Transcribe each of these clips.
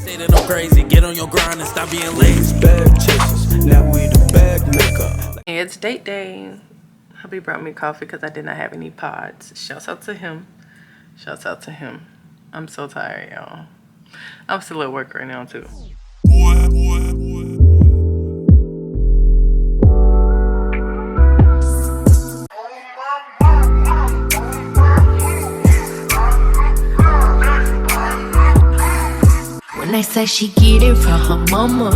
say that I'm crazy, get on your grind and stop being lazy. Bag chasers, now we the bag maker. It's date day. Hubby brought me coffee because I did not have any pods. Shouts out to him. Shouts out to him. I'm so tired, y'all. I'm still at work right now too. When they say she get it from her mama.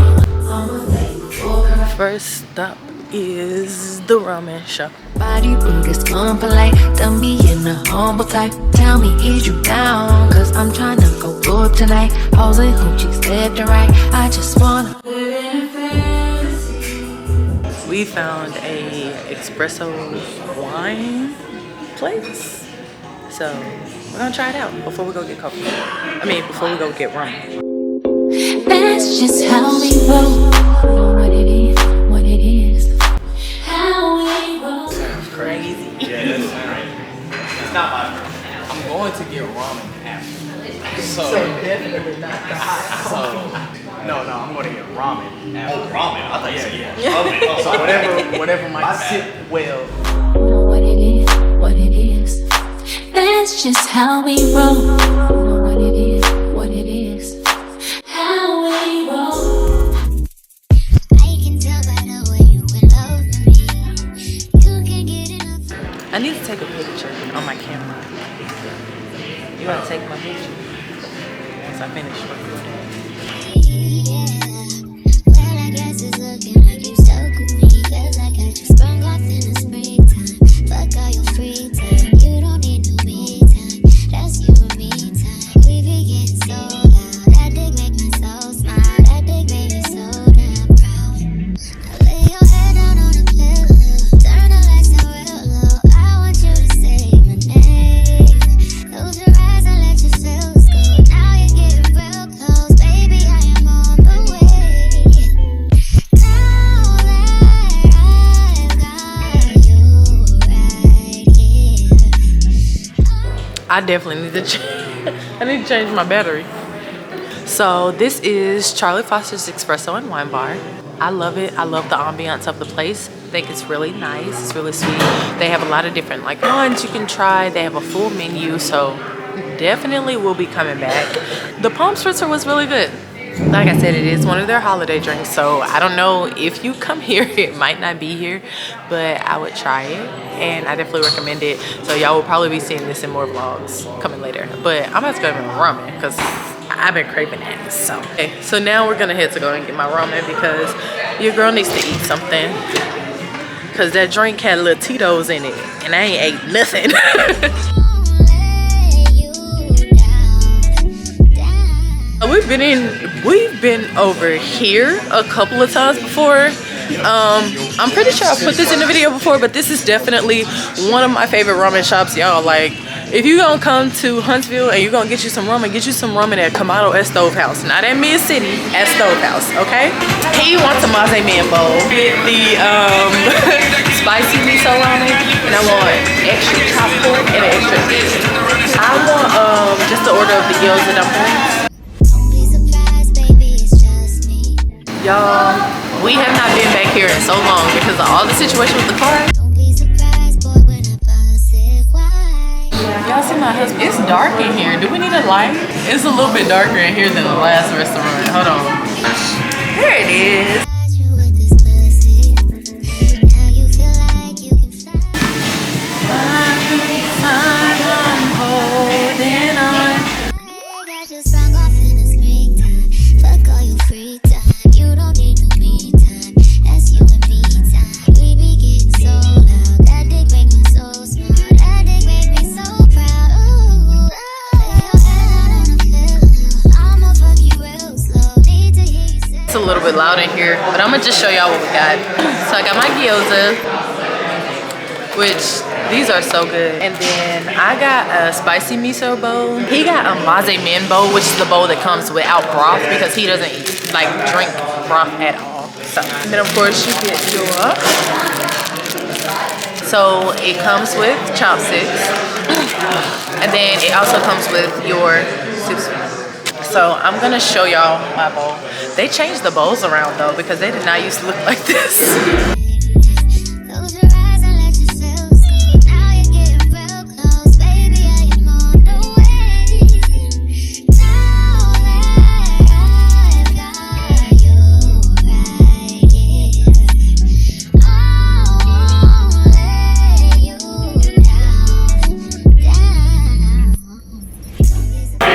First stop is the ramen shop. Body rude is unpolite. Don't be in the humble type. Tell me, is you down? Cause I'm trying to go up tonight. Hoes and hoochies left and right. I just wanna live in fantasy. We found a espresso wine place. So we're gonna try it out before we go get coffee. I mean, before we go get ramen. That's just how we roll. What it is, what it is. How we roll. Crazy. Yeah, that's great. It's not my first. I'm going to get ramen after. So definitely not the hot. No, I'm going to get ramen after. Oh, ramen? I thought you said yeah. So whatever might sit well. What it is, what it is. That's just how we roll. What it is, what it is. How we roll. I can tell by the way you in love with me. You can get enough. I need to take a picture on my camera. You want to take my picture once I finish recording? Well, I guess it's looking like you stuck with me. Feels like I just sprung off in the springtime. Fuck all your free time. You don't need no me time. That's you and me time. We be getting so loud. That dick make my soul smile. That dick made me so damn proud. Now lay your head down on the pillow. Turn the lights down real low. I want you to say my name. Close your eyes and let your feels go. Now you're getting real close. Baby, I am on the way. Now that I've got you right here. I definitely need to I need to change my battery. So this is Charlie Foster's Espresso and Wine Bar. I love it. I love the ambiance of the place. I think it's really nice. It's really sweet. They have a lot of different like wines you can try. They have a full menu, so definitely will be coming back. The Palm Spritzer was really good. Like I said, it is one of their holiday drinks, so I don't know if you come here, it might not be here, but I would try it and I definitely recommend it. So y'all will probably be seeing this in more vlogs coming later, but I'm about to go get my ramen because I've been craving it. So okay, so now we're gonna head to go and get my ramen because your girl needs to eat something because that drink had little Tito's in it and I ain't ate nothing. We've been over here a couple of times before. I'm pretty sure I put this in the video before, but this is definitely one of my favorite ramen shops, y'all. Like, if you gonna come to Huntsville and you're gonna get you some ramen at Kamado at Stove House, not at Mid City, at Stove House, okay? He wants a maze man bowl with the spicy miso ramen, and I want extra chopped pork and an extra chicken. I want just the order of the gyoza dumplings. Y'all, we have not been back here in so long because of all the situation with the car. Y'all see my husband? It's dark in here. Do we need a light? It's a little bit darker in here than the last restaurant. Hold on. There it is. I'm holding on. It's a little bit loud in here, but I'm gonna just show y'all what we got. So I got my gyoza, which these are so good. And then I got a spicy miso bowl. He got a maze men bowl, which is the bowl that comes without broth because he doesn't like drink broth at all. So, and then of course you get your, so it comes with chopsticks. And then it also comes with your So I'm gonna show y'all my bowl. They changed the bowls around though because they did not used to look like this. Close your eyes and let yourself go. Now you're getting real close, baby. I am on the way. Now that I've got you right here, I won't let you down.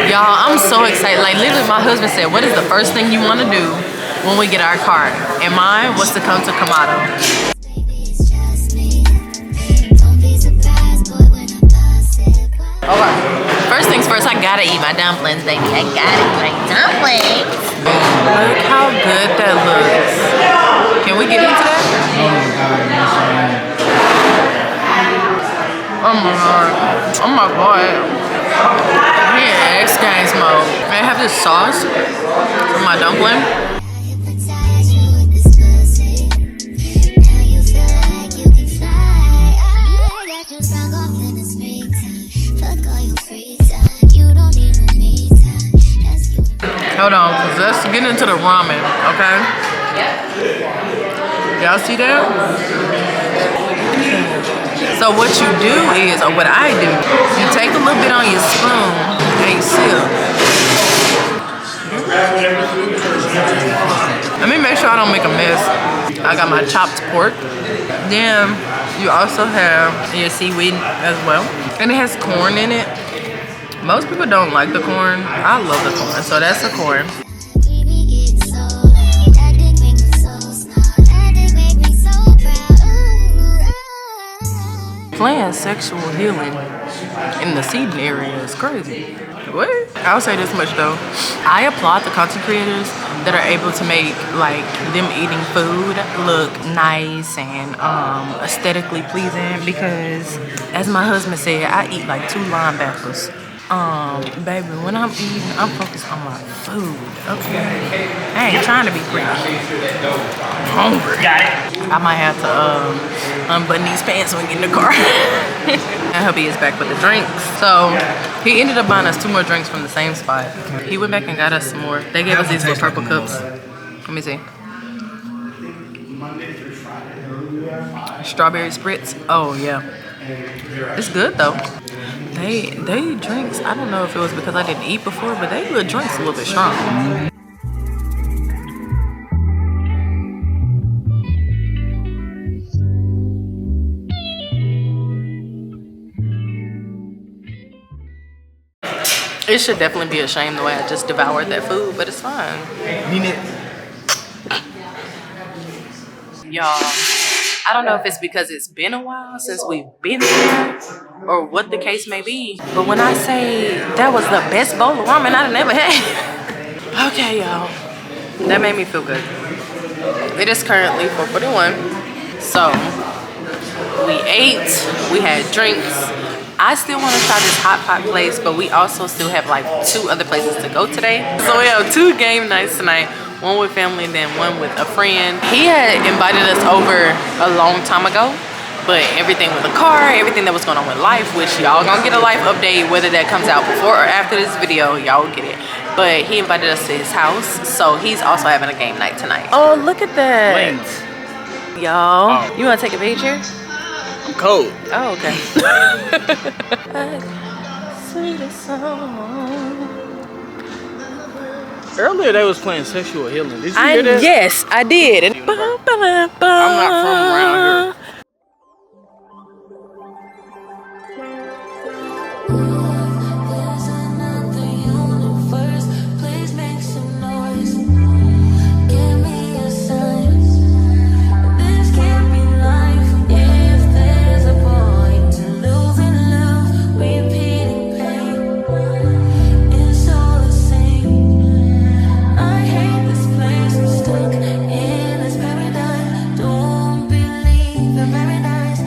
Y'all, I'm so excited. Like literally my husband said, what is the first thing you want to do when we get our car? And mine was to come to Kamado. Baby, it's just me. Don't be surprised, boy, when I bust it. Okay. First things first, I gotta eat my dumplings, baby. I gotta eat my dumplings. Look how good that looks. Can we get into that? Oh my god. Oh my god. Yeah, X Games mode. I have this sauce for my dumpling. I hypnotize you with this pussy. Now you feel like you can fly. I got you sprung off in the springtime. Fuck all your free time. You don't need no me time. That's you. Hold on, cause let's get into the ramen, okay? Y'all see that? So what you do is, or what I do, you take a little bit on your spoon and you sip. Let me make sure I don't make a mess. I got my chopped pork. Then you also have your seaweed as well. And it has corn in it. Most people don't like the corn. I love the corn, so that's the corn. We be getting so loud. That dick make me so smart. That dick make me so proud. Ooh, Playing sexual healing in the seeding area is crazy. What? I'll say this much though. I applaud the content creators that are able to make like them eating food look nice and aesthetically pleasing, because as my husband said, I eat like 2 linebackers. Baby, when I'm eating, I'm focused on my food, okay? I ain't trying to be pretty. I'm hungry. Got it. I might have to unbutton these pants when we get in the car. And hubby is back with the drinks. So he ended up buying us 2 more drinks from the same spot. He went back and got us some more. They gave us these little purple cups. Let me see. Strawberry spritz. Oh yeah. It's good though. They drinks, I don't know if it was because I didn't eat before, but they little drinks a little bit strong. It should definitely be a shame the way I just devoured that food, but it's fine. Y'all, I don't know if it's because it's been a while since we've been there or what the case may be, but when I say that was the best bowl of ramen I've ever had. Okay, y'all, that made me feel good. It is currently 4:41, so we ate, we had drinks. I still want to try this hot pot place, but we also still have like 2 other places to go today. So we have 2 game nights tonight. One with family and then one with a friend. He had invited us over a long time ago, but everything with the car, everything that was going on with life, which y'all gonna get a life update, whether that comes out before or after this video, y'all get it. But he invited us to his house, so he's also having a game night tonight. Oh, look at that. Y'all, you wanna take a picture? I'm cold. Oh, okay. Sweetest song. Earlier they was playing sexual healing. Did you hear that? Yes, I did. And I'm not from around here. there's another universe. Please make some noise. Give me a sign. This can't be life. If there's a point to lose and love, repeating pain, it's all the same. I hate this place. I'm stuck in this paradise. Don't believe in paradise.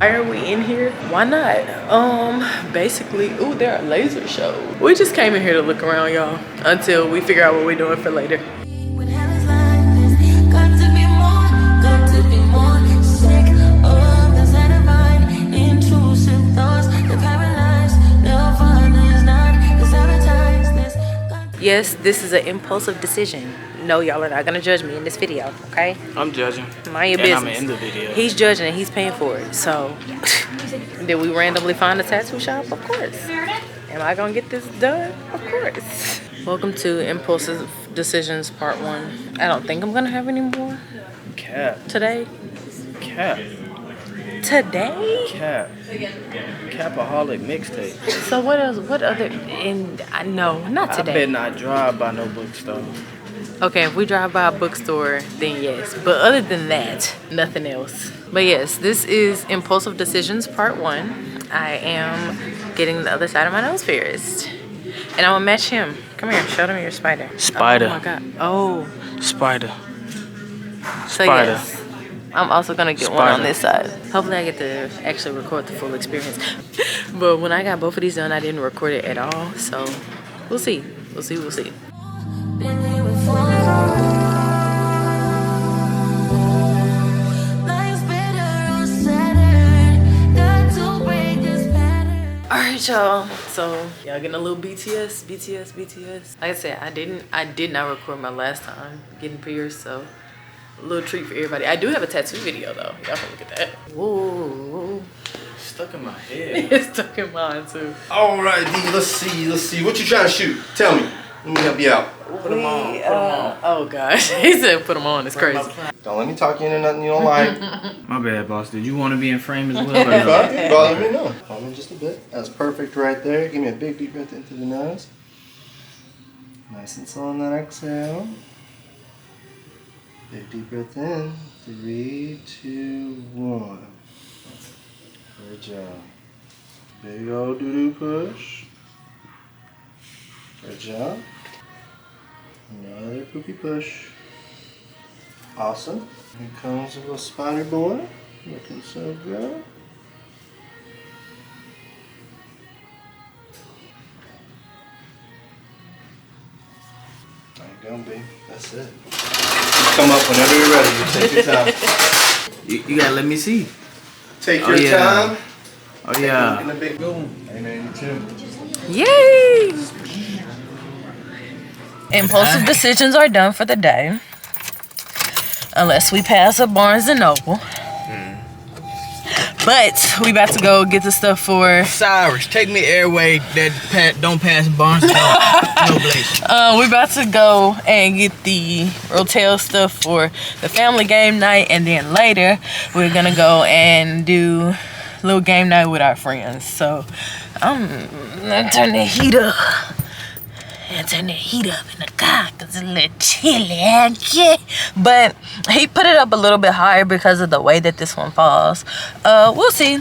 why are we in here? Why not? Basically, ooh, there are laser shows. We just came in here to look around, y'all, until we figure out what we're doing for later. When heaven's like this, got to be more, got to be more. Sick of the side of mine, intrusive thoughts, the paralyzed, no fun is not, the sabotage this. Yes, this is an impulsive decision. No, y'all are not gonna judge me in this video, okay? I'm judging. Mind your And business. I'm in the video. He's judging and he's paying for it. So, did we randomly find a tattoo shop? Of course. Am I gonna get this done? Of course. Welcome to Impulsive Decisions Part 1. I don't think I'm gonna have any more Cap. today. Cap. Today? Cap. Capaholic mixtape. So what else? What other? No, not I today. bet not drive by no bookstore. Okay, if we drive by a bookstore, then yes. But other than that, nothing else. But yes, this is Impulsive Decisions Part 1. I am getting the other side of my nose pierced. And I'm gonna match him. Come here, show them your spider. Spider. Oh my god. Oh. Spider. So Spider. yes. I'm also gonna get one on this side. Hopefully I get to actually record the full experience. But when I got both of these done, I didn't record it at all. So we'll see. We'll see, we'll see. Alright, y'all. So y'all getting a little BTS. Like I said, I did not record my last time getting pierced, so a little treat for everybody. I do have a tattoo video though. Y'all can look at that. Whoa. Stuck in my head. It's stuck in mine too. All right, D. Let's see. What you trying to shoot? Tell me. Let me help you out. Put them on. Put them on. Oh gosh, he said put them on. It's crazy. Don't let me talk you into nothing you don't like. My bad, boss. Did you want to be in frame as well? Or If no? I do, bother me, no. Hold on just a bit. That's perfect right there. Give me a big deep breath into the nose. Nice and slow on that exhale. Big deep breath in. 3, 2, 1. Good job. Big old doo-doo push. Good job. Another poopy push. Awesome. Here comes a little spider boy. Looking so good. There you go, B. That's it. Come up whenever you're ready. You take your time. You gotta let me see. Take your time. Oh yeah. In the big boom. Amen. You too. Yay! Impulsive decisions are done for the day. Unless we pass a Barnes & Noble. But we about to go get the stuff for... Cyrus, take me airway that don't pass Barnes & Noble. we about to go and get the Rotel stuff for the family game night. And then later, we're gonna go and do a little game night with our friends. So, I'm gonna turn the heat up. And turn the heat up in the car because it's a little chilly, okay? But he put it up a little bit higher because of the way that this one falls. We'll see.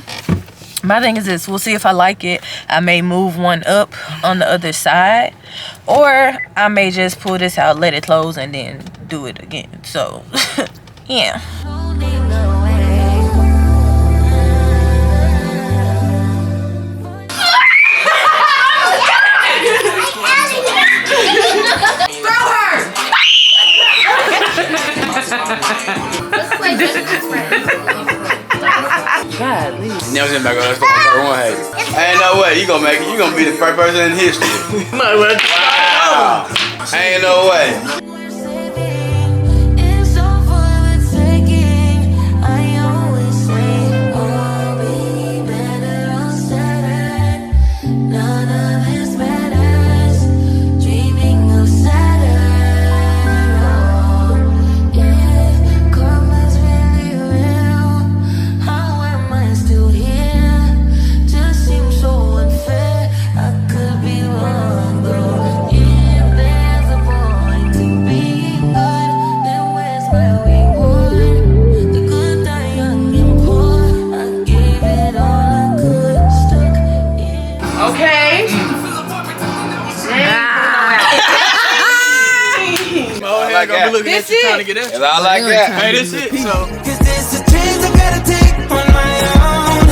My thing is this, we'll see if I like it. I may move one up on the other side, or I may just pull this out, let it close, and then do it again. So, yeah. God, leave. Never seen back on that first one. Hey, ain't no way you gonna make it. You gonna be the first person in history. Wow. Ain't no way. Gonna be looking at you trying to get in. I like that. Hey, this it. So. Cause there's a chance I gotta take on my own.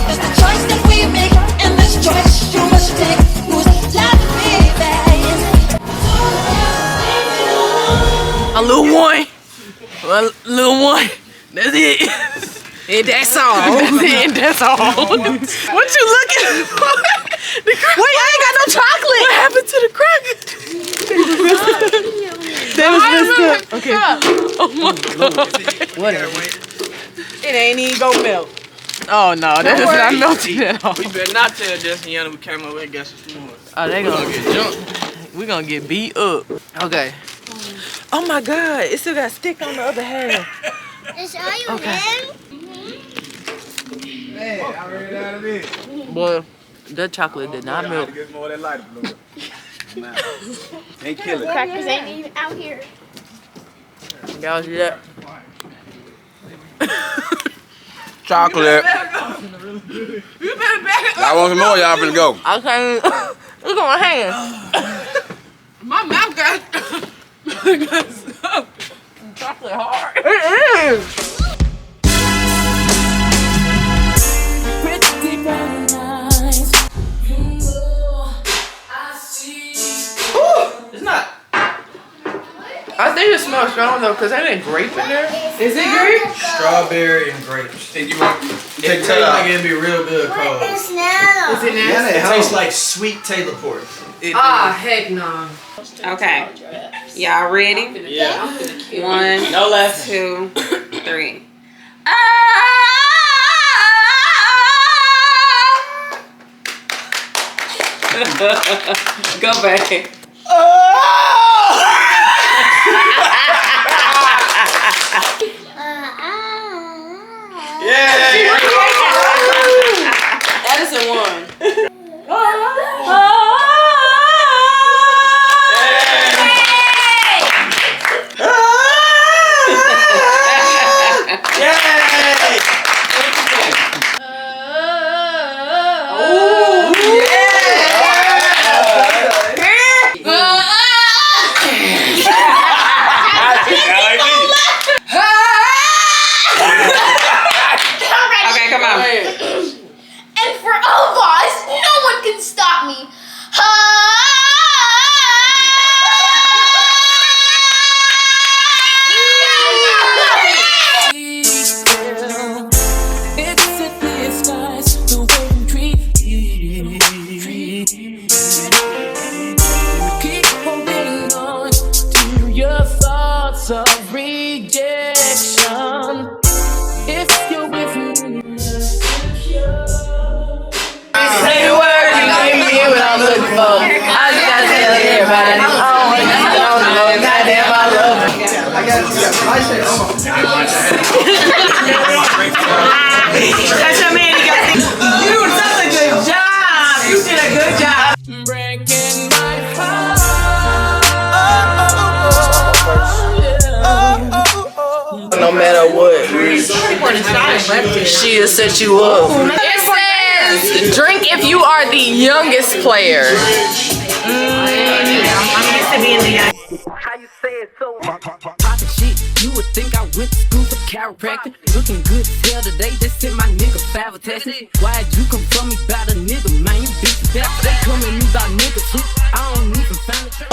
It's the choice that we make, and this choice you must take. Who's loving me, baby? A little one. A little one. That's it. And that's all. That's it. That's all. What you looking for? Wait, I ain't got no chocolate. What happened to the cracker? They was messed up. Okay. Oh my god. Whatever. It ain't even gonna melt. Oh no, that is not melting at all. We better not tell Justin Yana we came over and got some s'mores. Oh, they gonna get jumped. We gonna get beat up. Okay. Oh my god, it still got stick on the other half. Is all you Man, I ran out of it. Boy, that chocolate did not melt. Get more of that lighter blue. Ain't killing. Crackers ain't even out here. Y'all see that? Chocolate. Y'all want some more? Y'all finna go. I can't. Look at my hand. My mouth got Chocolate hard. It is. Pretty brown eyes. It's not. I think it smells strong though, cause ain't it grape in there? Is it grape? Strawberry and grapes. Think you want? It tastes like it'd be real good cold. It's now. Is it Yeah, nasty? it tastes like sweet Taylor port. Ah, heck no. Okay. Y'all ready? Yeah. 1, No less. 2, 3. Go back. Edison won. Okay, come on. And for all of us, no one can stop me. Keep holding on to your thoughts of rejection. If you're with me, Say the word, you gave me what I'm looking for. I just gotta tell everybody. I don't know. Goddamn, I love it. That's your man. You got you did such a good job. You did a good job. breaking my heart. No matter what. She'll set you up. It says, drink if you are the youngest player. How you say it so poppin' shit, you would think I went to school for chiropractic. Looking good as hell today, they sent my nigga 5 attachments. Why'd you come from me about a nigga, man? You bitch that they come at me about niggas shit. I don't even find the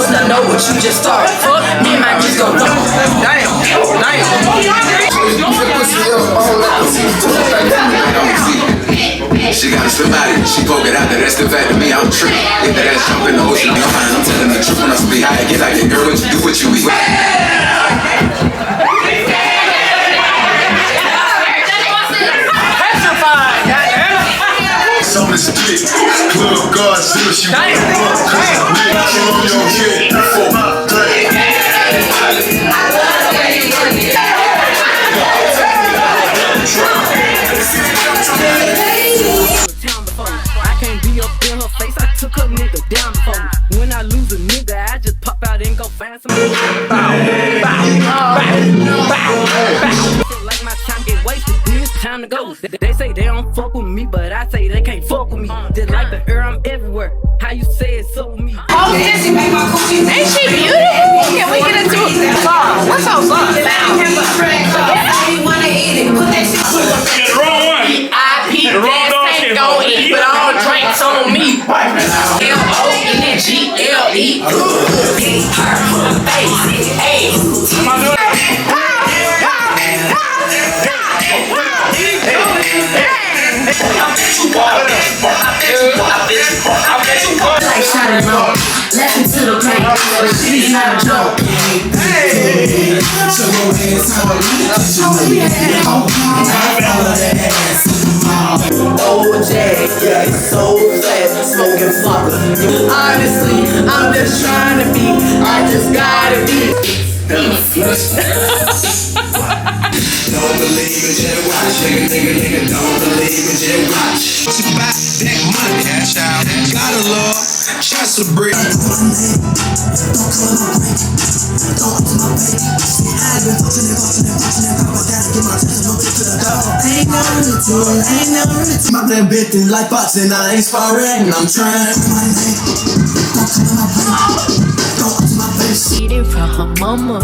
I know what you just started. Fuck me and my just go damn. She got a somebody, she poke it out there, that's the fact of me, I'm tripping. If that ass jump in the ocean, I'm fine, I'm telling the truth when I speak. I get like it, girl, what you do, what you eat. Petrified, goddamn. So this bitch, Club God, see what you want. I can't be up in her face, I took her nigga down before me. When I lose a nigga, I just pop out and go find some bow, like my time get wasted, it's time to go. They say they don't fuck with me, but I say they can't fuck with me. Just like the air, I'm everywhere. How you say it so with me? Oh, ain't she beautiful? Can we get into a song? What's our song? The wrong one. VIP, that can't go eat, but all drinks on me. L-O-N-G-L-E. Her face, hey. I know. Laughing to the pain, but she's not a joke. Hey, so go ahead, OJ, yeah, it's so fast, smoking fucker. Honestly, I'm just trying to be, I just gotta be. Don't believe it, just watch. Nigga, don't believe it, just watch. It's about that money, child. Gotta love, trust a brick. My damn bitch is like boxing, I ain't sparring, I'm trying. Eating from her mama,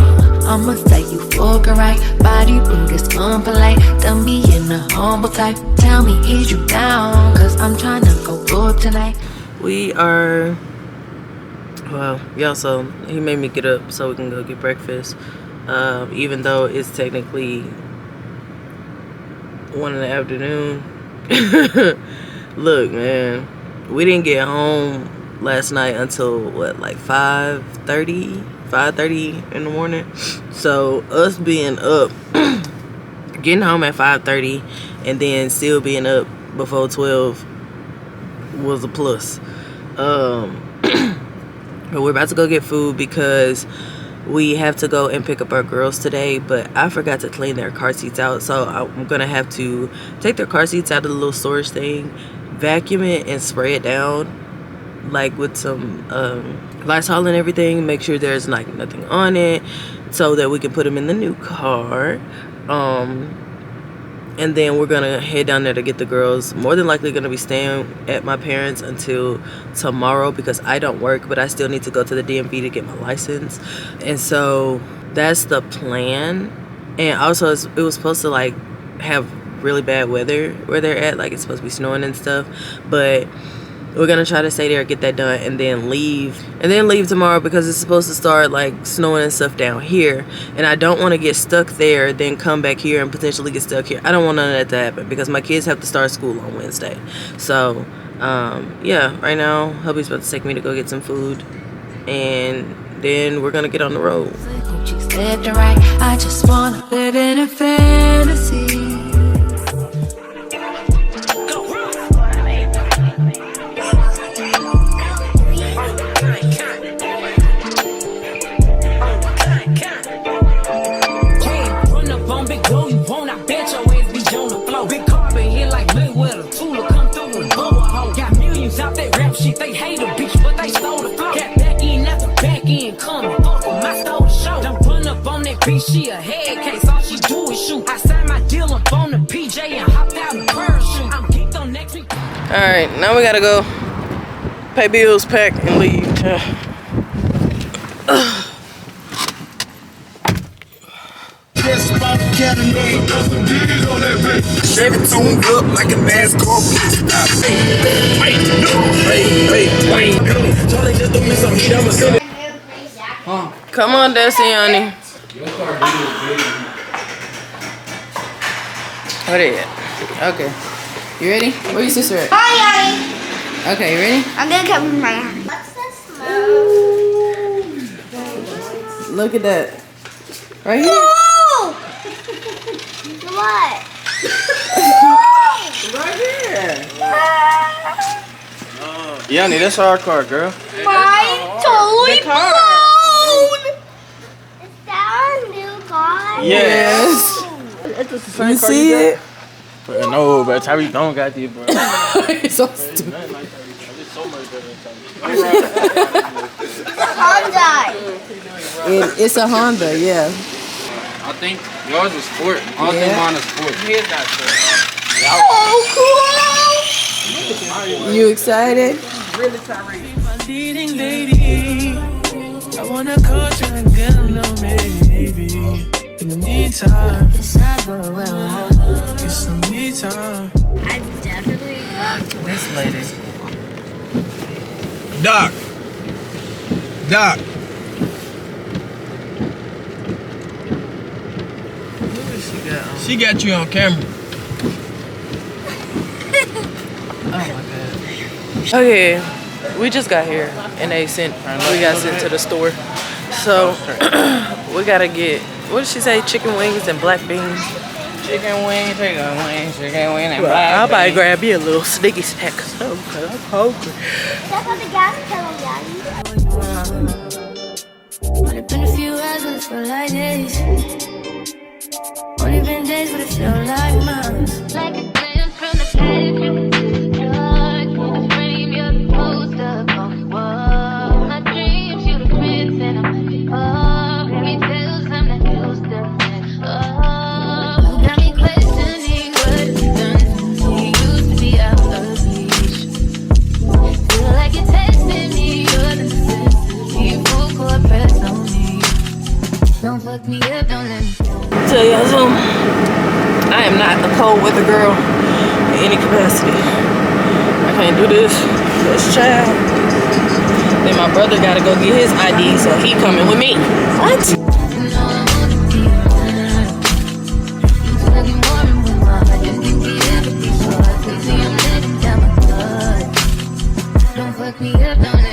I'ma say you fuck her right. Body rude is unpolite. Don't be in the humble type. Tell me, is you down? Cause I'm trying to go up tonight. We are, well, y'all, so he made me get up so we can go get breakfast. Even though it's technically 1 in the afternoon. Look, man, we didn't get home last night until what, like 5:30 in the morning. So us being up, getting home at 5:30 and then still being up before 12 was a plus. But we're about to go get food because we have to go and pick up our girls today, but I forgot to clean their car seats out, so I'm gonna have to take their car seats out of the little storage thing, vacuum it and spray it down like with some Lysol and everything, make sure there's like nothing on it so that we can put them in the new car. And then we're gonna head down there to get the girls. More than likely gonna be staying at my parents until tomorrow because I don't work, but I still need to go to the DMV to get my license. And so that's the plan. And also it was supposed to like have really bad weather where they're at, like it's supposed to be snowing and stuff, but we're gonna try to stay there, get that done, and then leave tomorrow because it's supposed to start like snowing and stuff down here, and I don't want to get stuck there then come back here and potentially get stuck here. I don't want none of that to happen because my kids have to start school on Wednesday. So yeah, right now hubby's about to take me to go get some food and then we're gonna get on the road. I just wanna live in a fantasy. They hate a bitch, but they stole the flow. Got back in at the back end, coming. Fuck with my stole the show. Don't run up on that bitch, she a head case. All she do is shoot. I signed my deal up on the PJ and hopped out in parachute. I'm geeked on next week. Alright, now we gotta go pay bills, pack, and leave. Tuned up like a NASCAR Come on, Desiani. What is it? Okay. You ready? Where your sister at? Hi, Yanni. Okay, you ready? I'm gonna come with my hand. What's this smell? Look at that. Right here. Oh! What? Right here. Yanni, that's our car, girl. Mine totally blown! Is that our new car? Yes. You see it? No, but Tyreek don't got this, bro. It's so stupid. Honda. It's a Honda, yeah. I think yours was sport. I don't think mine is sport. He's not sport. Oh, You excited? Really, Tyreek. I wanna call you and get to know me, baby. In the meantime, It's not going well. get some me time. I definitely. This lady. Doc. She got you on camera. Oh my god. Okay, we just got here. and we got sent to the store. So we gotta get, what did she say? Chicken wings and black beans. Chicken wings, and Well, I'll probably grab me a little sneaky snack. I'm hungry. Step on the gas pedal, Daddy. Only been a few hours, but it feel like days. Only been days, but it feel like months. Like a glimpse from the past, you can see the dark. In the frame, you're the poster on the wall. My dreams, you the prince, and I'm the pop. Fairy tales, I'm not used to it. Oh, you got me questioning what it's done to me. Used to be out of reach. Feel like you're testing me, you're the necessity. Full court press on me. Don't fuck me up, don't let me. Tell y'all something. I am not a cold weather girl in any capacity. I can't do this. This child. Then my brother gotta go get his ID, so he coming with me. What? Don't fuck me up, don't